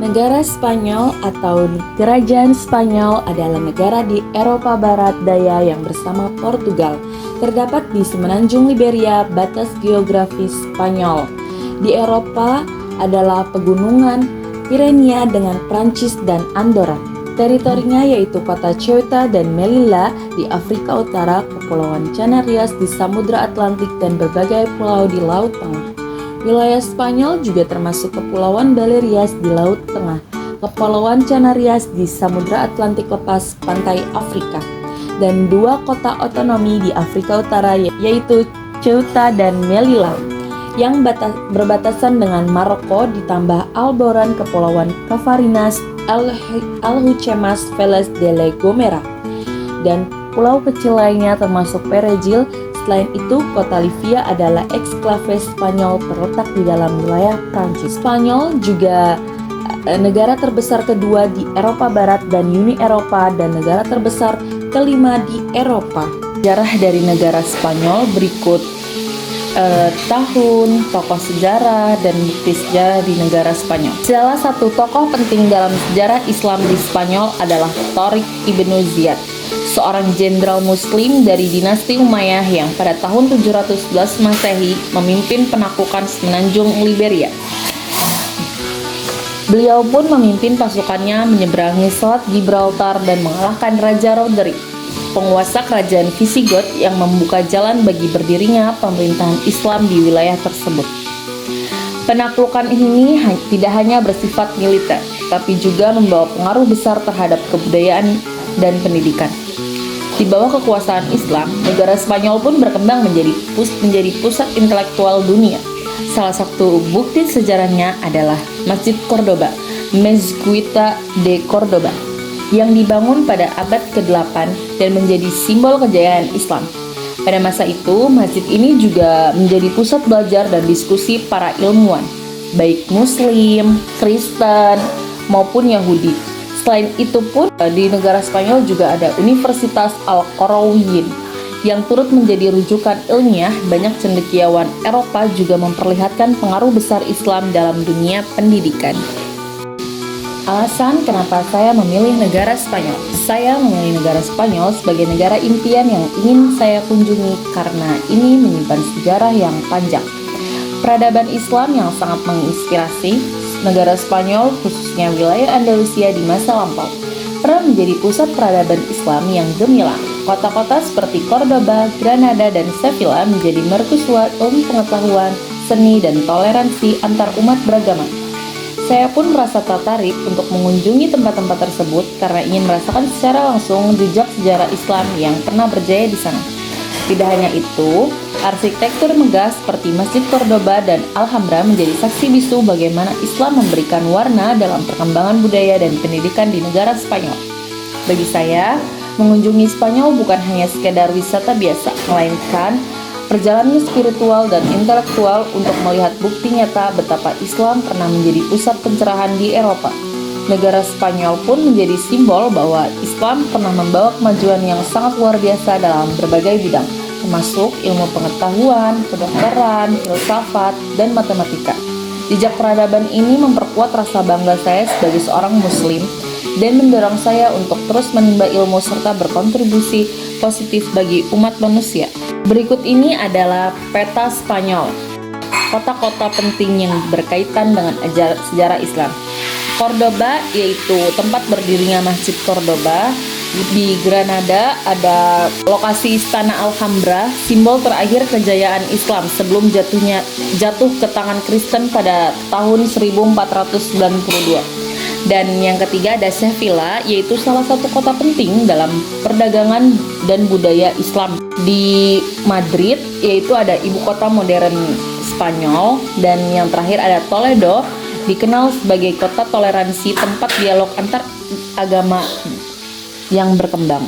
Negara Spanyol atau Kerajaan Spanyol adalah negara di Eropa Barat Daya yang bersama Portugal. Terdapat di semenanjung Liberia, batas geografis Spanyol. Di Eropa adalah pegunungan Pyrenea dengan Prancis dan Andorra. Teritorinya yaitu kota Ceuta dan Melilla di Afrika Utara, Kepulauan Canarias di Samudra Atlantik, dan berbagai pulau di Laut Tengah. Wilayah Spanyol juga termasuk Kepulauan Balearias di Laut Tengah, Kepulauan Canarias di Samudra Atlantik lepas pantai Afrika, dan dua kota otonomi di Afrika Utara yaitu Ceuta dan Melilla yang berbatasan dengan Maroko, ditambah Alboran, Kepulauan Cafarines, Alhucemas, Veles de la Gomera, dan pulau kecil lainnya termasuk Perejil. Selain itu, kota Livia adalah eksklave Spanyol terletak di dalam wilayah Prancis. Spanyol juga negara terbesar kedua di Eropa Barat dan Uni Eropa dan negara terbesar kelima di Eropa. Sejarah dari negara Spanyol berikut tahun, tokoh sejarah, dan bukti sejarah di negara Spanyol. Salah satu tokoh penting dalam sejarah Islam di Spanyol adalah Tariq Ibnu Ziyad, seorang jenderal muslim dari dinasti Umayyah yang pada tahun 711 Masehi memimpin penaklukan semenanjung Liberia. Beliau pun memimpin pasukannya menyeberangi Selat Gibraltar dan mengalahkan Raja Roderick, penguasa kerajaan Visigoth, yang membuka jalan bagi berdirinya pemerintahan Islam di wilayah tersebut. Penaklukan ini tidak hanya bersifat militer, tapi juga membawa pengaruh besar terhadap kebudayaan dan pendidikan. Di bawah kekuasaan Islam, negara Spanyol pun berkembang menjadi pusat intelektual dunia. Salah satu bukti sejarahnya adalah Masjid Cordoba, Mezquita de Cordoba, yang dibangun pada abad ke-8 dan menjadi simbol kejayaan Islam. Pada masa itu, masjid ini juga menjadi pusat belajar dan diskusi para ilmuwan, baik Muslim, Kristen, maupun Yahudi. Selain itu pun, di negara Spanyol juga ada Universitas Al-Qarawiyyin yang turut menjadi rujukan ilmiah. Banyak cendekiawan Eropa juga memperlihatkan pengaruh besar Islam dalam dunia pendidikan. Alasan kenapa saya memilih negara Spanyol. Saya memilih negara Spanyol sebagai negara impian yang ingin saya kunjungi karena ini menyimpan sejarah yang panjang, peradaban Islam yang sangat menginspirasi. Negara Spanyol, khususnya wilayah Andalusia di masa lampau, pernah menjadi pusat peradaban Islam yang gemilang. Kota-kota seperti Cordoba, Granada, dan Sevilla menjadi mercusuar ilmu pengetahuan, seni, dan toleransi antar umat beragama. Saya pun merasa tertarik untuk mengunjungi tempat-tempat tersebut karena ingin merasakan secara langsung jejak sejarah Islam yang pernah berjaya di sana. Tidak hanya itu, arsitektur megah seperti Masjid Cordoba dan Alhambra menjadi saksi bisu bagaimana Islam memberikan warna dalam perkembangan budaya dan pendidikan di negara Spanyol. Bagi saya, mengunjungi Spanyol bukan hanya sekedar wisata biasa, melainkan perjalanan spiritual dan intelektual untuk melihat bukti nyata betapa Islam pernah menjadi pusat pencerahan di Eropa. Negara Spanyol pun menjadi simbol bahwa Islam pernah membawa kemajuan yang sangat luar biasa dalam berbagai bidang, termasuk ilmu pengetahuan, kedokteran, filsafat, dan matematika. Jejak peradaban ini memperkuat rasa bangga saya sebagai seorang Muslim dan mendorong saya untuk terus menimba ilmu serta berkontribusi positif bagi umat manusia. Berikut ini adalah peta Spanyol, kota-kota penting yang berkaitan dengan sejarah Islam. Cordoba yaitu tempat berdirinya Masjid Cordoba. Di Granada ada lokasi Istana Alhambra, simbol terakhir kejayaan Islam sebelum jatuh ke tangan Kristen pada tahun 1492. Dan yang ketiga ada Sevilla, yaitu salah satu kota penting dalam perdagangan dan budaya Islam. Di Madrid, yaitu ada ibu kota modern Spanyol. Dan yang terakhir ada Toledo, dikenal sebagai kota toleransi, tempat dialog antar agama yang berkembang.